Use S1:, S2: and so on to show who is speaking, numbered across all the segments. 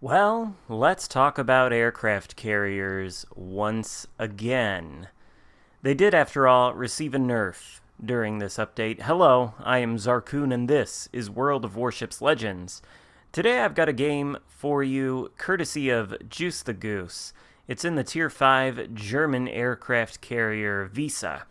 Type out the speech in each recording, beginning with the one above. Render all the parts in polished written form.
S1: Well, let's talk about aircraft carriers once again. They did, after all, receive a nerf during this update. Hello, I am Xarkun, and this is World of Warships Legends. Today I've got a game for you courtesy of Juice the Goose. It's in the Tier 5 German aircraft carrier Visa.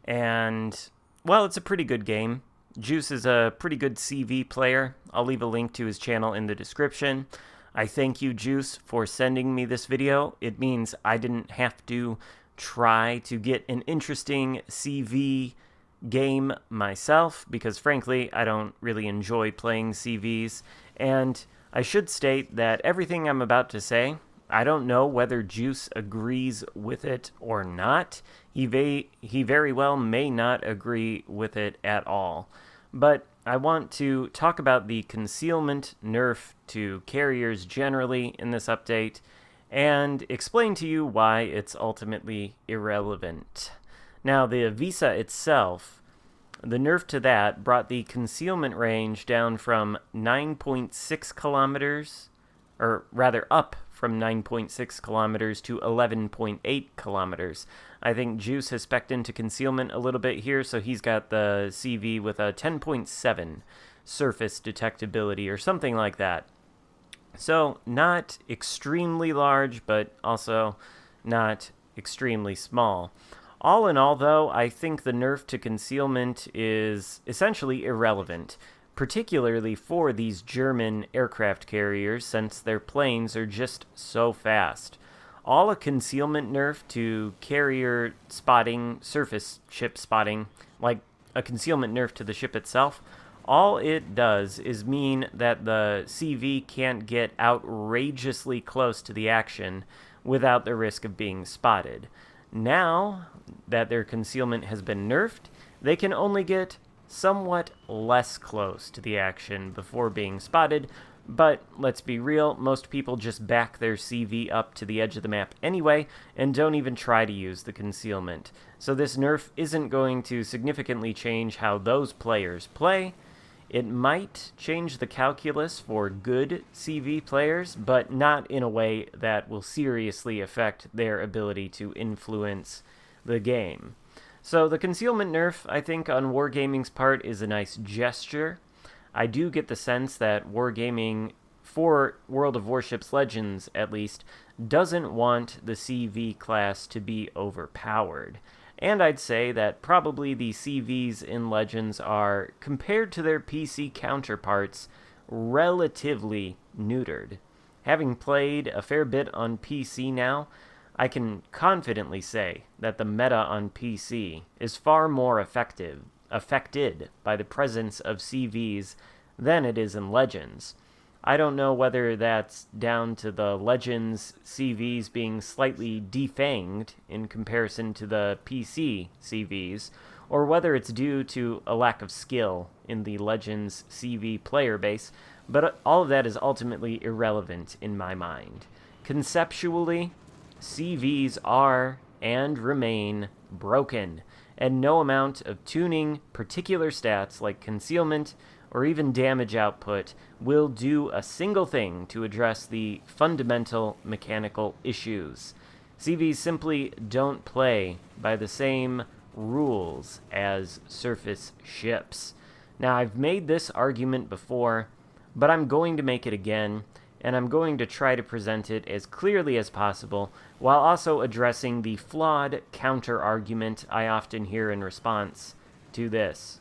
S1: And, well, it's a pretty good game. Juice is a pretty good CV player. I'll leave a link to his channel in the description. I thank you, Juice, for sending me this video. It means I didn't have to try to get an interesting CV game myself, because frankly, I don't really enjoy playing CVs. And I should state that everything I'm about to say, I don't know whether Juice agrees with it or not. He very well may not agree with it at all. But I want to talk about the concealment nerf to carriers generally in this update, and explain to you why it's ultimately irrelevant. Now, the Visa itself, the nerf to that brought the concealment range down from 9.6 kilometers, or rather up from 9.6 kilometers to 11.8 kilometers. I think Juice has spec'd into concealment a little bit here, so he's got the CV with a 10.7 surface detectability or something like that. So not extremely large, but also not extremely small. All in all, though, I think the nerf to concealment is essentially irrelevant, particularly for these German aircraft carriers, since their planes are just so fast. All a concealment nerf to carrier spotting, surface ship spotting, like a concealment nerf to the ship itself, all it does is mean that the CV can't get outrageously close to the action without the risk of being spotted. Now that their concealment has been nerfed, they can only get somewhat less close to the action before being spotted, but let's be real, most people just back their CV up to the edge of the map anyway, and don't even try to use the concealment. So this nerf isn't going to significantly change how those players play. It might change the calculus for good CV players, but not in a way that will seriously affect their ability to influence the game. So the concealment nerf, I think, on Wargaming's part is a nice gesture. I do get the sense that Wargaming, for World of Warships Legends at least, doesn't want the CV class to be overpowered. And I'd say that probably the CVs in Legends are, compared to their PC counterparts, relatively neutered. Having played a fair bit on PC now, I can confidently say that the meta on PC is far more affected by the presence of CVs than it is in Legends. I don't know whether that's down to the Legends CVs being slightly defanged in comparison to the PC CVs, or whether it's due to a lack of skill in the Legends CV player base, but all of that is ultimately irrelevant in my mind. Conceptually, CVs are and remain broken, and no amount of tuning particular stats like concealment or even damage output will do a single thing to address the fundamental mechanical issues. CVs simply don't play by the same rules as surface ships. Now, I've made this argument before, but I'm going to make it again, and I'm going to try to present it as clearly as possible, while also addressing the flawed counter-argument I often hear in response to this.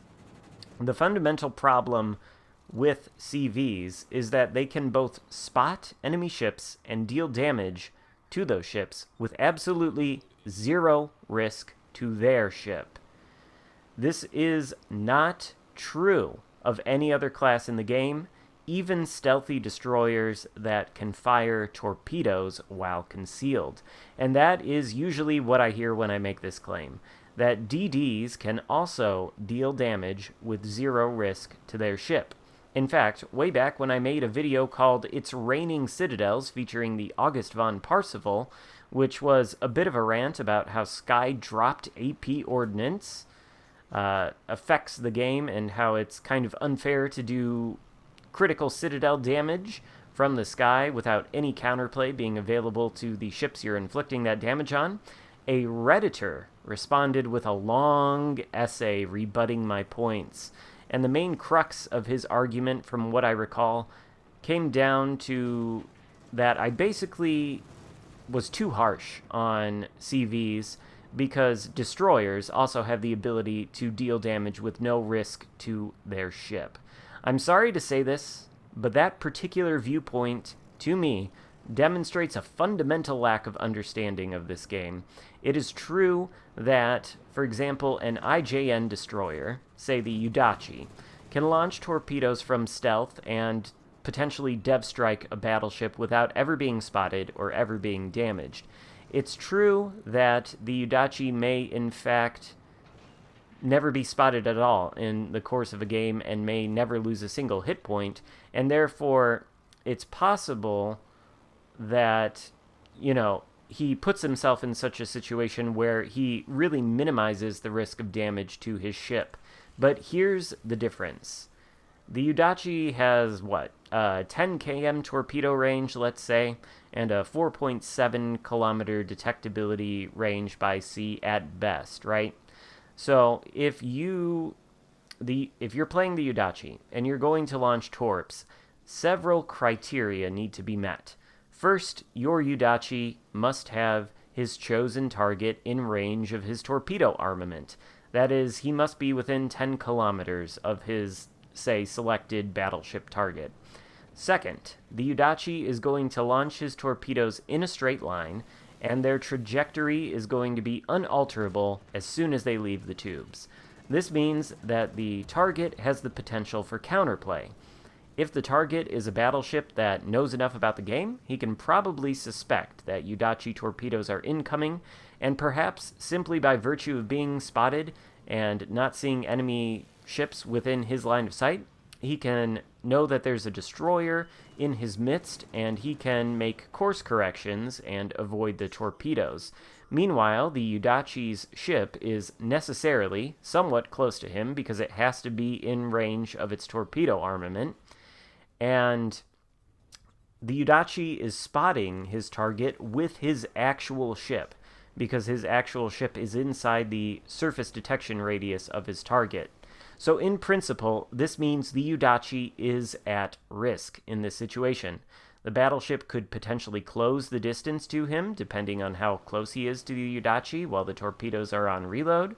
S1: The fundamental problem with CVs is that they can both spot enemy ships and deal damage to those ships with absolutely zero risk to their ship. This is not true of any other class in the game, even stealthy destroyers that can fire torpedoes while concealed. And that is usually what I hear when I make this claim, that DDs can also deal damage with zero risk to their ship. In fact, way back when I made a video called It's Raining Citadels featuring the August von Parsifal, which was a bit of a rant about how Sky dropped AP ordnance, affects the game and how it's kind of unfair to do critical Citadel damage from the sky without any counterplay being available to the ships you're inflicting that damage on, a Redditor responded with a long essay rebutting my points. And the main crux of his argument, from what I recall, came down to that I basically was too harsh on CVs because destroyers also have the ability to deal damage with no risk to their ship. I'm sorry to say this, but that particular viewpoint, to me, demonstrates a fundamental lack of understanding of this game. It is true that, for example, an IJN destroyer, say the Udachi, can launch torpedoes from stealth and potentially dev strike a battleship without ever being spotted or ever being damaged. It's true that the Udachi may, in fact, never be spotted at all in the course of a game and may never lose a single hit point, and therefore it's possible that, he puts himself in such a situation where he really minimizes the risk of damage to his ship. But here's the difference. The Udachi has, 10 km torpedo range, let's say, and a 4.7 kilometer detectability range by sea at best, right? So if you're playing the Udachi and you're going to launch torps, several criteria need to be met. First, your Udachi must have his chosen target in range of his torpedo armament. That is, he must be within 10 kilometers of his, say, selected battleship target. Second, the Udachi is going to launch his torpedoes in a straight line, and their trajectory is going to be unalterable as soon as they leave the tubes. This means that the target has the potential for counterplay. If the target is a battleship that knows enough about the game, he can probably suspect that Udachi torpedoes are incoming, and perhaps simply by virtue of being spotted and not seeing enemy ships within his line of sight, he can know that there's a destroyer in his midst, and he can make course corrections and avoid the torpedoes. Meanwhile, the Udachi's ship is necessarily somewhat close to him because it has to be in range of its torpedo armament, and the Udachi is spotting his target with his actual ship because his actual ship is inside the surface detection radius of his target. So in principle, this means the Udachi is at risk in this situation. The battleship could potentially close the distance to him, depending on how close he is to the Udachi while the torpedoes are on reload.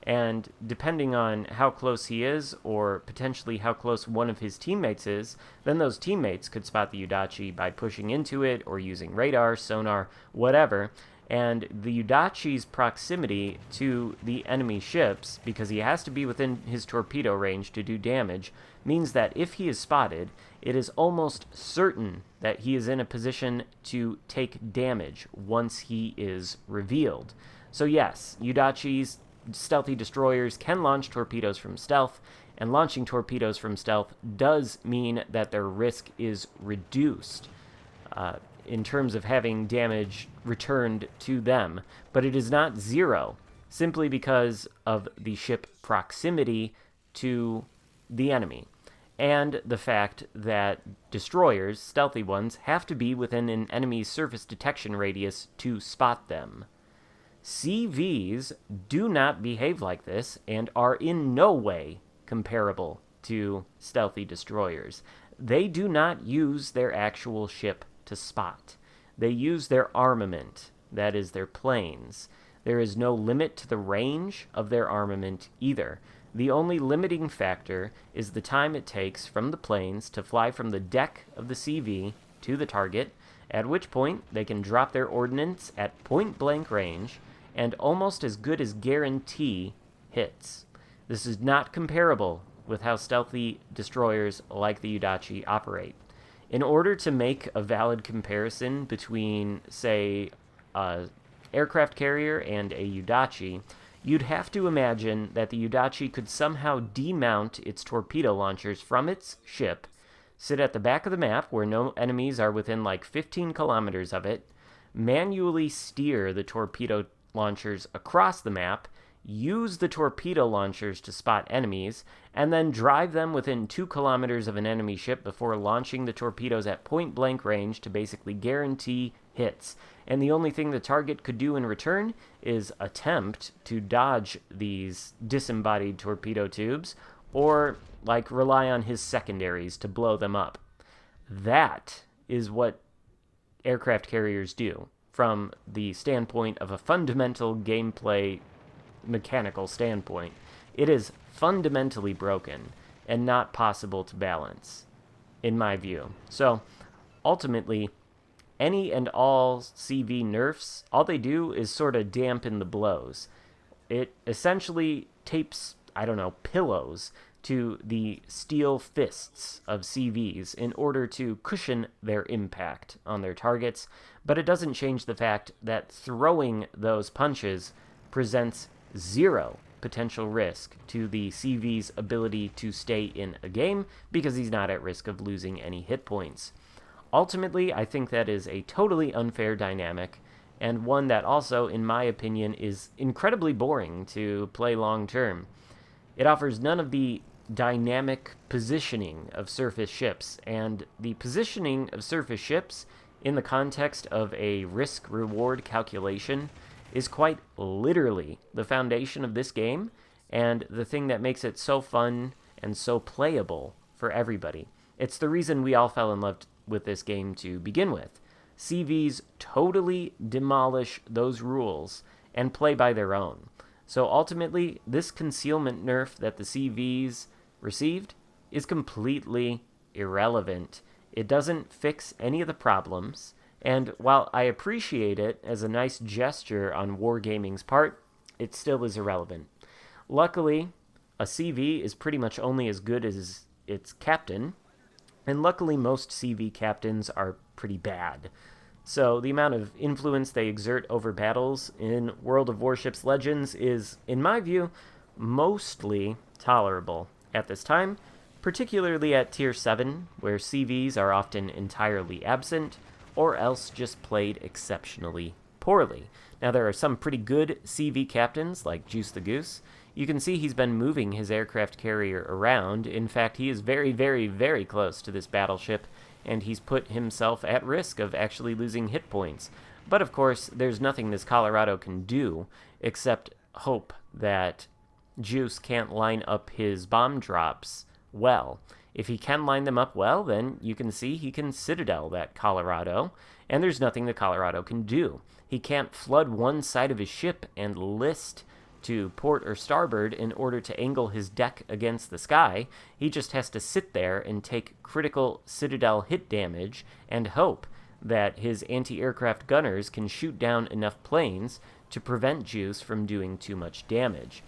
S1: And depending on how close he is, or potentially how close one of his teammates is, then those teammates could spot the Udachi by pushing into it or using radar, sonar, whatever. And the Udachi's proximity to the enemy ships, because he has to be within his torpedo range to do damage, means that if he is spotted, it is almost certain that he is in a position to take damage once he is revealed. So yes, Udachi's stealthy destroyers can launch torpedoes from stealth, and launching torpedoes from stealth does mean that their risk is reduced in terms of having damage returned to them, but it is not zero, simply because of the ship proximity to the enemy, and the fact that destroyers, stealthy ones, have to be within an enemy's surface detection radius to spot them. CVs do not behave like this and are in no way comparable to stealthy destroyers. They do not use their actual ship to spot. They use their armament, that is, their planes. There is no limit to the range of their armament either. The only limiting factor is the time it takes from the planes to fly from the deck of the CV to the target, at which point they can drop their ordnance at point-blank range and almost as good as guarantee hits. This is not comparable with how stealthy destroyers like the Udachi operate. In order to make a valid comparison between, say, an aircraft carrier and a Udachi, you'd have to imagine that the Udachi could somehow demount its torpedo launchers from its ship, sit at the back of the map where no enemies are within like 15 kilometers of it, manually steer the torpedo launchers across the map, use the torpedo launchers to spot enemies, and then drive them within 2 kilometers of an enemy ship before launching the torpedoes at point-blank range to basically guarantee hits. And the only thing the target could do in return is attempt to dodge these disembodied torpedo tubes, or rely on his secondaries to blow them up. That is what aircraft carriers do from the standpoint of a fundamental gameplay mechanical standpoint. It is fundamentally broken and not possible to balance, in my view. So, ultimately, any and all CV nerfs, all they do is sort of dampen the blows. It essentially tapes, pillows to the steel fists of CVs in order to cushion their impact on their targets, but it doesn't change the fact that throwing those punches presents zero potential risk to the CV's ability to stay in a game because he's not at risk of losing any hit points. Ultimately, I think that is a totally unfair dynamic, and one that also, in my opinion, is incredibly boring to play long term. It offers none of the dynamic positioning of surface ships, and the positioning of surface ships in the context of a risk-reward calculation is quite literally the foundation of this game, and the thing that makes it so fun and so playable for everybody. It's the reason we all fell in love with this game to begin with. CVs totally demolish those rules and play by their own. So ultimately, this concealment nerf that the CVs received is completely irrelevant. It doesn't fix any of the problems, and while I appreciate it as a nice gesture on Wargaming's part, it still is irrelevant. Luckily, a CV is pretty much only as good as its captain, and luckily most CV captains are pretty bad. So the amount of influence they exert over battles in World of Warships Legends is, in my view, mostly tolerable at this time, particularly at Tier 7, where CVs are often entirely absent, or else just played exceptionally poorly. Now, there are some pretty good CV captains, like Juice the Goose. You can see he's been moving his aircraft carrier around. In fact, he is very, very, very close to this battleship, and he's put himself at risk of actually losing hit points. But of course, there's nothing this Colorado can do except hope that Juice can't line up his bomb drops well. If he can line them up well, then you can see he can Citadel that Colorado, and there's nothing the Colorado can do. He can't flood one side of his ship and list to port or starboard in order to angle his deck against the sky. He just has to sit there and take critical Citadel hit damage and hope that his anti-aircraft gunners can shoot down enough planes to prevent Juice from doing too much damage.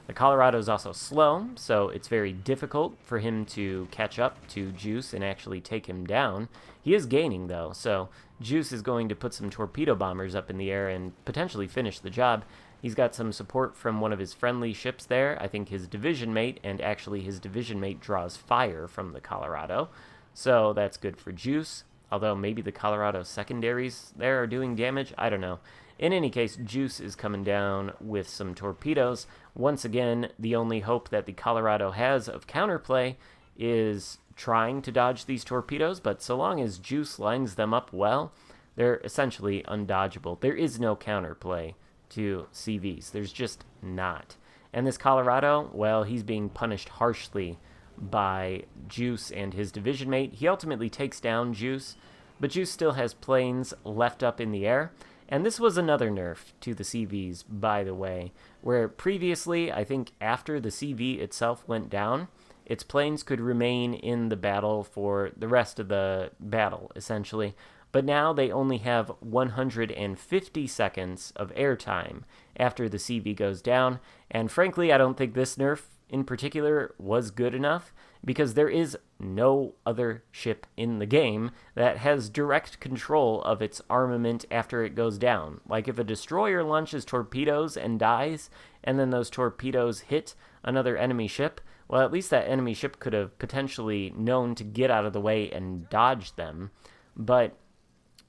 S1: The Colorado is also slow, so it's very difficult for him to catch up to Juice and actually take him down. He is gaining, though, so Juice is going to put some torpedo bombers up in the air and potentially finish the job. He's got some support from one of his friendly ships there, I think his division mate, and actually his division mate draws fire from the Colorado, so that's good for Juice, although maybe the Colorado secondaries there are doing damage, I don't know. In any case, Juice is coming down with some torpedoes. Once again, the only hope that the Colorado has of counterplay is trying to dodge these torpedoes, but so long as Juice lines them up well, they're essentially undodgeable. There is no counterplay to CVs. There's just not. And this Colorado, well, he's being punished harshly by Juice and his division mate. He ultimately takes down Juice, but Juice still has planes left up in the air. And this was another nerf to the CVs, by the way, where previously, I think after the CV itself went down, its planes could remain in the battle for the rest of the battle, essentially. But now they only have 150 seconds of airtime after the CV goes down. And frankly, I don't think this nerf in particular was good enough, because there is no other ship in the game that has direct control of its armament after it goes down. Like if a destroyer launches torpedoes and dies, and then those torpedoes hit another enemy ship, well, at least that enemy ship could have potentially known to get out of the way and dodge them. But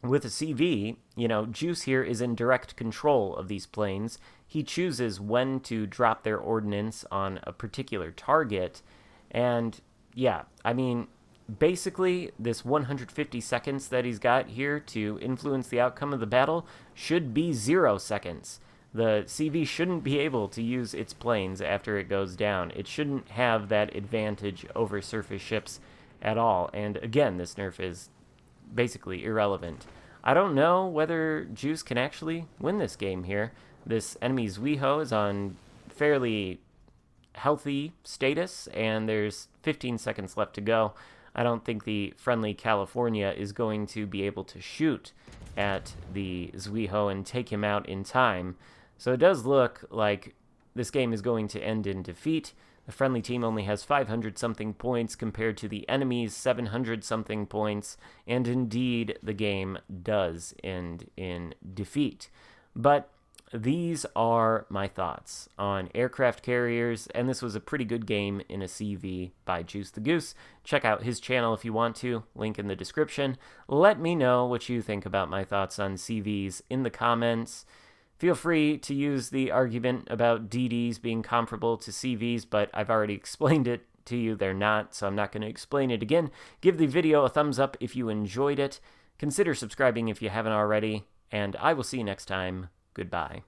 S1: with a CV, Juice here is in direct control of these planes. he chooses when to drop their ordnance on a particular target. And yeah, I mean, basically, this 150 seconds that he's got here to influence the outcome of the battle should be 0 seconds. The CV shouldn't be able to use its planes after it goes down. It shouldn't have that advantage over surface ships at all. And again, this nerf is basically irrelevant. I don't know whether Juice can actually win this game here. This enemy Zuiho is on fairly healthy status, and there's 15 seconds left to go. I don't think the friendly California is going to be able to shoot at the Zuiho and take him out in time. So it does look like this game is going to end in defeat. The friendly team only has 500-something points compared to the enemy's 700-something points, and indeed the game does end in defeat. But these are my thoughts on aircraft carriers, and this was a pretty good game in a CV by Juice the Goose. Check out his channel if you want to, link in the description. Let me know what you think about my thoughts on CVs in the comments. Feel free to use the argument about DDs being comparable to CVs, but I've already explained it to you. They're not, so I'm not going to explain it again. Give the video a thumbs up if you enjoyed it. Consider subscribing if you haven't already, and I will see you next time. Goodbye.